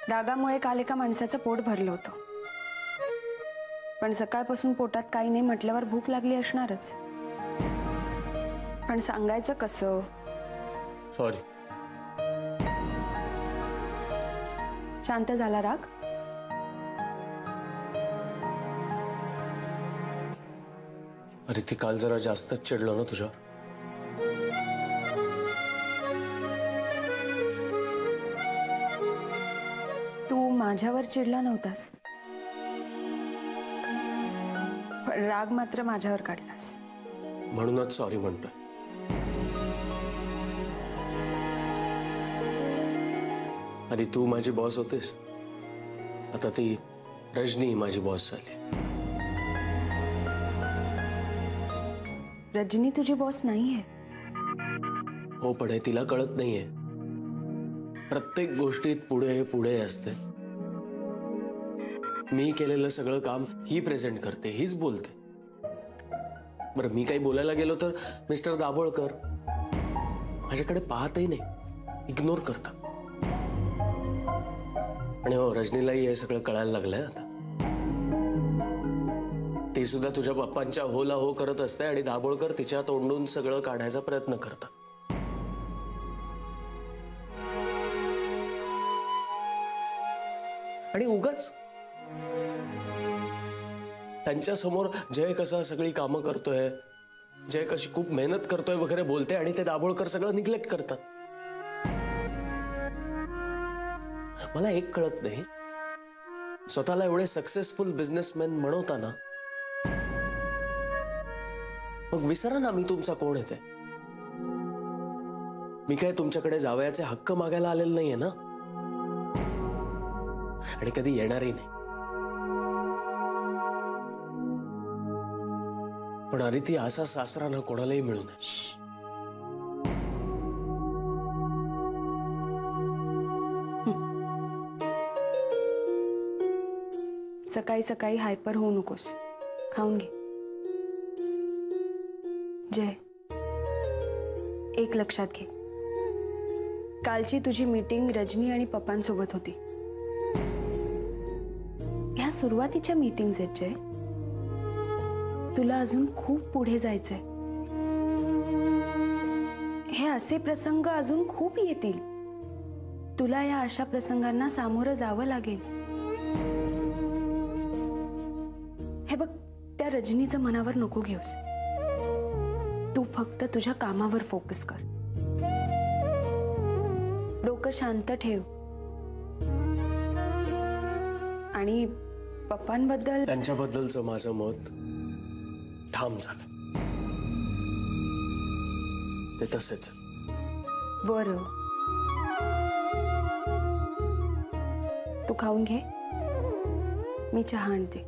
रागामुळे काल एका माणसाचं पोट भरलं होतं, पण सकाळपासून पोटात काही नाही म्हटल्यावर भूक लागली असणारच. पण सांगायचं कसं? सॉरी. शांत झाला राग? अरे ती काल जरा जास्तच चिडलो ना तुझ्या. तू माझ्यावर चिडला नव्हतास, पण राग मात्र माझ्यावर काढलास. म्हणूनच सॉरी म्हणतोय. आधी तू माझी बॉस होतीस, आता ती रजनी माझी बॉस झाली. रजनी तुझी बॉस नाहीये. हो, पण हे तिला कळत नाहीये. प्रत्येक गोष्टीत पुढे पुढे असते. मी केलेलं सगळं काम ही प्रेझेंट करते, हीच बोलते. बरं, मी काही बोलायला गेलो तर मिस्टर दाभोळकर माझ्याकडे पाहतही नाही, इग्नोर करतात. आणि हो, रजनीलाही हे सगळं कळायला लागलंय आता. ती सुद्धा तुझ्या पप्पांच्या होला हो करत असते आणि दाभोळकर तिच्या तोंडून सगळं काढायचा प्रयत्न करतात. आणि उगाच त्यांच्या समोर जय कसा सगळी कामं करतोय, जय कशी खूप मेहनत करतोय वगैरे बोलते आणि ते दाभोळकर सगळं निग्लेक्ट करतात. मला एक कळत नाही, स्वतःला एवढे सक्सेसफुल बिझनेसमॅन म्हणवताना मग विसरा ना मी तुमचा कोण येते. मी काय तुमच्याकडे जावयाचे हक्क मागायला आलेलं नाहीये ना, आणि कधी येणारही नाही. पण अरे ती असा सासरा ना कोणालाही मिळू नये. सकाळी सकाळी हायपर होऊ नकोस, खाऊन घे. जय, एक लक्षात घे, कालची तुझी मीटिंग रजनी आणि पप्पांसोबत होती. ह्या सुरुवातीच्या मीटिंग्स आहेत जय. तुला अजून खूप पुढे जायचंय. हे असे प्रसंग अजून खूप येतील. तुला या अशा प्रसंगांना सामोरं जावं लागेल. हे बघ, त्या रजनीचं मनावर नको घेऊस. तू फक्त तुझ्या कामावर फोकस कर. डोकं शांत ठेव. आणि पप्पांबद्दल, त्यांच्याबद्दलचं माझं मत ठाम झालं. ते तसेच. बरं, तू खाऊन घे, मी चहा आणते.